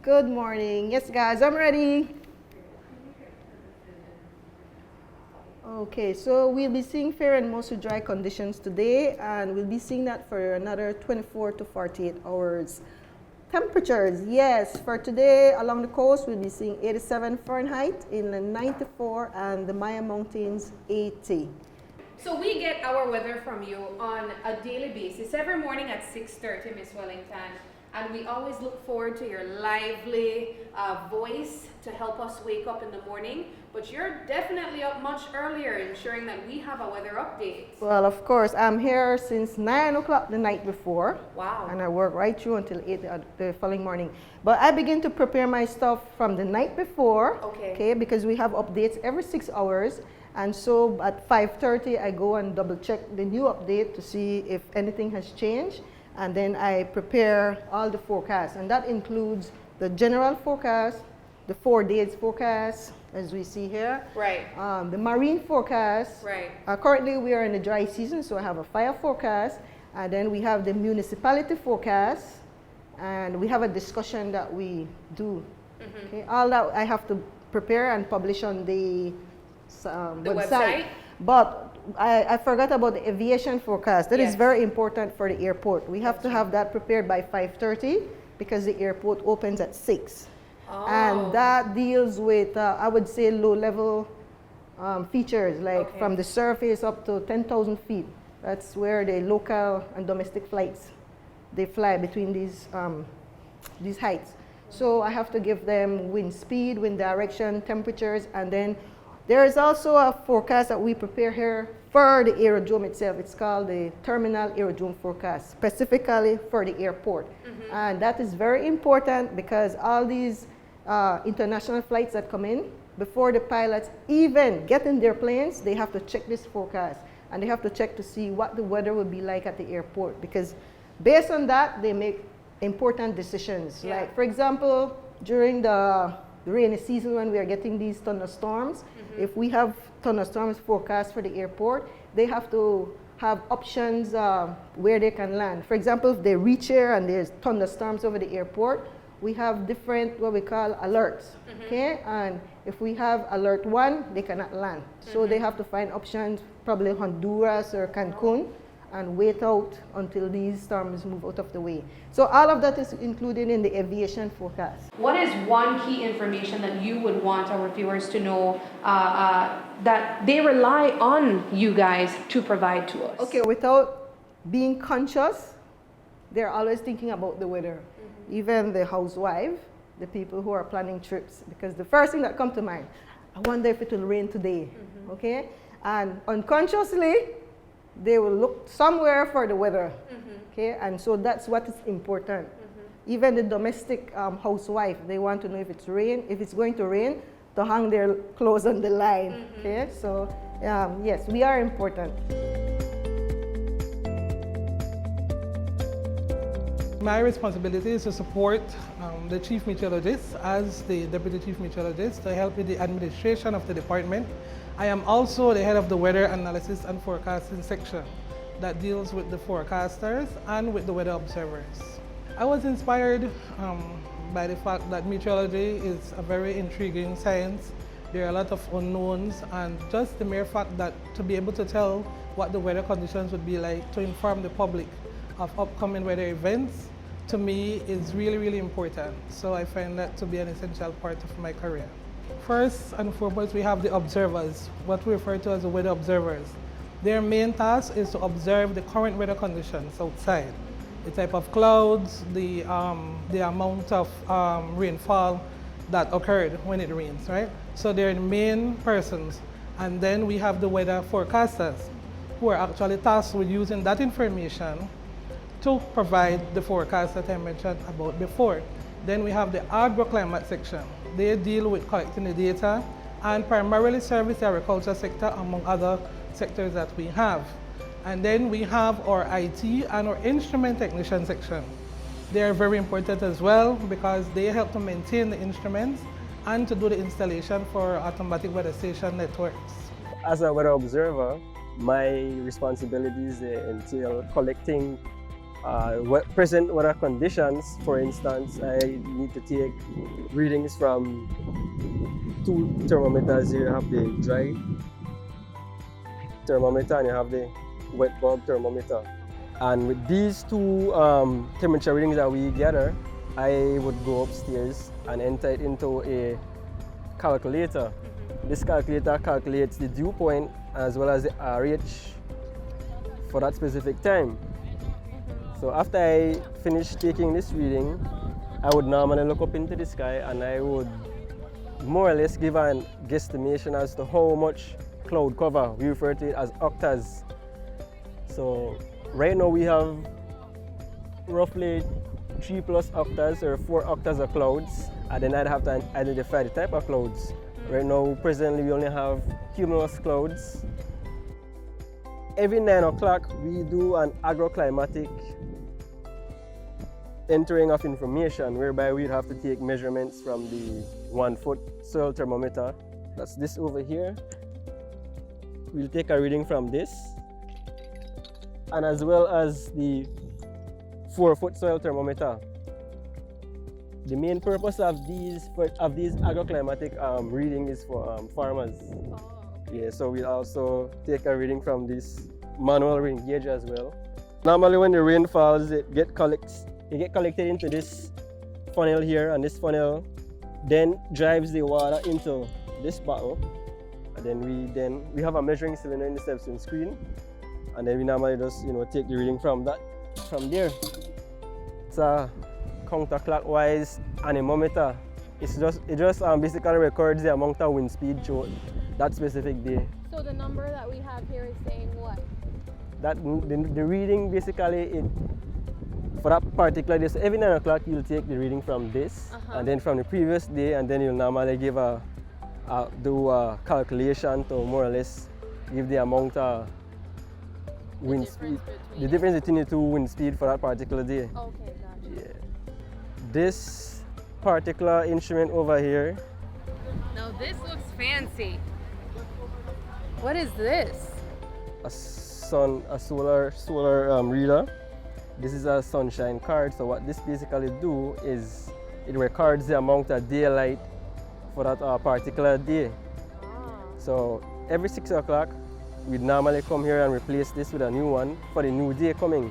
Good morning. Yes, guys, I'm ready. Okay, so we'll be seeing fair and mostly dry conditions today, and we'll be seeing that for another 24 to 48 hours. Temperatures, yes, for today along the coast, we'll be seeing 87 Fahrenheit, inland 94, and the Maya Mountains 80. So we get our weather from you on a daily basis, every morning at 6:30, Miss Wellington. And we always look forward to your lively voice to help us wake up in the morning. But you're definitely up much earlier, ensuring that we have a weather update. Well, of course, I'm here since 9 o'clock the night before. Wow. And I work right through until 8 the following morning. But I begin to prepare my stuff from the night before. Okay, because we have updates every 6 hours. And so at 5:30, I go and double check the new update to see if anything has changed. And then I prepare all the forecasts, and that includes the general forecast, the 4 days forecast, as we see here. Right. The marine forecast. Right. Currently, we are in the dry season, so I have a fire forecast, and then we have the municipality forecast, and we have a discussion that we do. Okay. All that I have to prepare and publish on the website. But I forgot about the aviation forecast. That is very important for the airport. We have to have that prepared by 5:30 because the airport opens at 6. And that deals with, I would say, low-level features, like from the surface up to 10,000 feet. That's where the local and domestic flights, they fly between these heights. So I have to give them wind speed, wind direction, temperatures, and then there is also a forecast that we prepare here for the aerodrome itself. It's called the terminal aerodrome forecast, specifically for the airport. And that is very important because all these international flights that come in, before the pilots even get in their planes, they have to check this forecast. And they have to check to see what the weather will be like at the airport. Because based on that, they make important decisions. Like, for example, during the rainy season when we are getting these thunderstorms, if we have thunderstorms forecast for the airport, they have to have options where they can land. For example, if they reach here and there's thunderstorms over the airport, we have different what we call alerts. Okay, and if we have alert 1, they cannot land. So they have to find options, probably Honduras or Cancun, and wait out until these storms move out of the way. So all of that is included in the aviation forecast. What is one key information that you would want our viewers to know that they rely on you guys to provide to us? Okay, without being conscious, they're always thinking about the weather. Even the housewife, the people who are planning trips, because the first thing that comes to mind, I wonder if it will rain today. Okay, and unconsciously, they will look somewhere for the weather. Okay, and so that's what is important. Even the domestic housewife, they want to know if it's going to rain, to hang their clothes on the line. Okay, so yes, we are important. My responsibility is to support the Chief Meteorologist as the Deputy Chief Meteorologist to help with the administration of the department. I am also the head of the Weather Analysis and Forecasting section that deals with the forecasters and with the weather observers. I was inspired by the fact that meteorology is a very intriguing science. There are a lot of unknowns, and just the mere fact that to be able to tell what the weather conditions would be like to inform the public of upcoming weather events, to me is really, really important. So I find that to be an essential part of my career. First and foremost, we have the observers, what we refer to as the weather observers. Their main task is to observe the current weather conditions outside, the type of clouds, the amount of rainfall that occurred when it rains, right? So they're the main persons. And then we have the weather forecasters, who are actually tasked with using that information to provide the forecast that I mentioned about before. Then we have the agroclimate section. They deal with collecting the data and primarily service the agriculture sector among other sectors that we have. And then we have our IT and our instrument technician section. They are very important as well because they help to maintain the instruments and to do the installation for automatic weather station networks. As a weather observer, my responsibilities entail collecting present weather conditions. For instance, I need to take readings from two thermometers here. You have the dry thermometer and you have the wet bulb thermometer. And with these two temperature readings that we gather, I would go upstairs and enter it into a calculator. This calculator calculates the dew point as well as the RH for that specific time. So after I finish taking this reading, I would normally look up into the sky and I would more or less give an guesstimation as to how much cloud cover. We refer to it as octas. So right now we have roughly 3+ octas or 4 octas of clouds, and then I'd have to identify the type of clouds. Right now, presently, we only have cumulus clouds. Every 9 o'clock, we do an agroclimatic entering of information, whereby we'd have to take measurements from the 1-foot soil thermometer. That's this over here. We'll take a reading from this, and as well as the 4-foot soil thermometer. The main purpose of these agroclimatic reading is for farmers. Yeah, so we'll also take a reading from this manual rain gauge as well. Normally when the rain falls, it get collected into this funnel here, and this funnel then drives the water into this bottle. And then we have a measuring cylinder in the Stepson screen, and then we normally just take the reading from there. It's a counterclockwise anemometer. It just basically records the amount of wind speed through that specific day. So the number that we have here is saying what? The reading basically for that particular day. So every 9 o'clock you'll take the reading from this, and then from the previous day, and then you'll normally give do a calculation to more or less give the amount of wind speed, the difference between the two wind speed for that particular day. Okay, gotcha. Yeah. This particular instrument over here. Now this looks fancy. What is this? A solar reader. This is a sunshine card. So what this basically do is it records the amount of daylight for that particular day. So every 6 o'clock, we'd normally come here and replace this with a new one for the new day coming.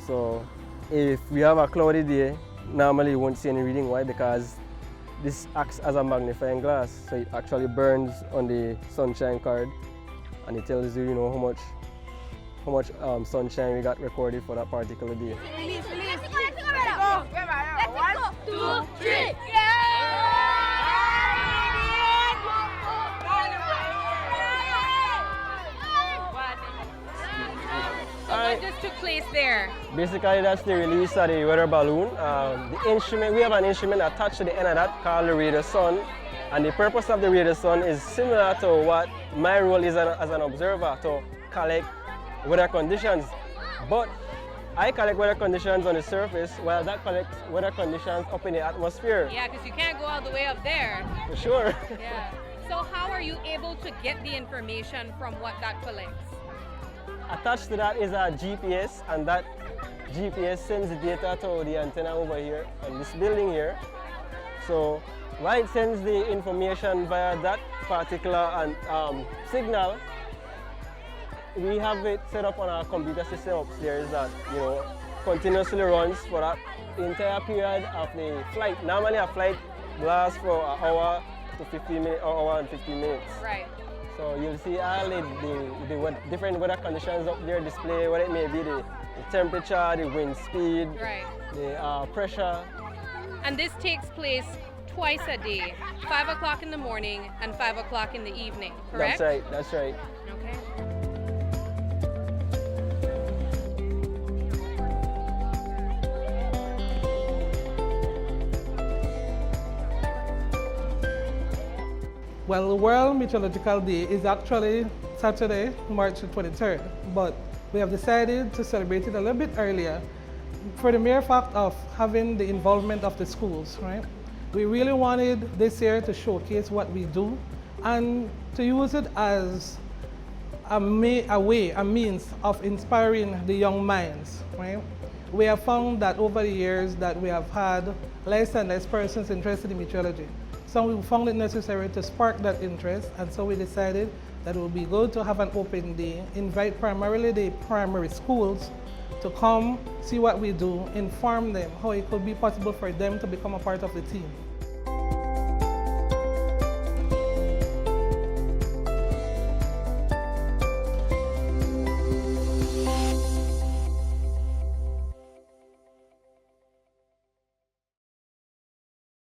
So if we have a cloudy day, normally you won't see any reading. Why? Because this acts as a magnifying glass. So it actually burns on the sunshine card, and it tells you, how much sunshine we got recorded for that particular day. Release. Go. 1, 2, 3. What just took place there? Basically, that's the release of the weather balloon. We have an instrument attached to the end of that called the radar sun. And the purpose of the radar sun is similar to what my role is as an observer, to collect weather conditions. But I collect weather conditions on the surface, while that collects weather conditions up in the atmosphere. Yeah, because you can't go all the way up there. For sure. Yeah. So how are you able to get the information from what that collects? Attached to that is a GPS, and that GPS sends the data to the antenna over here on this building here. So while it sends the information via that particular signal, we have it set up on our computer system upstairs that continuously runs for that entire period of the flight. Normally a flight lasts for an hour to 15 minutes, or hour and 15 minutes. Right. So you'll see all the different weather conditions up there display, what it may be, the temperature, the wind speed, Right. the pressure. And this takes place twice a day, 5 o'clock in the morning and 5 o'clock in the evening, correct? That's right. Okay. Well, the World Meteorological Day is actually Saturday, March the 23rd, but we have decided to celebrate it a little bit earlier for the mere fact of having the involvement of the schools, right? We really wanted this year to showcase what we do and to use it as a means of inspiring the young minds, right? we have found that over the years that we have had less and less persons interested in meteorology. So we found it necessary to spark that interest, and so we decided that it would be good to have an open day, invite primarily the primary schools to come, see what we do, inform them how it could be possible for them to become a part of the team.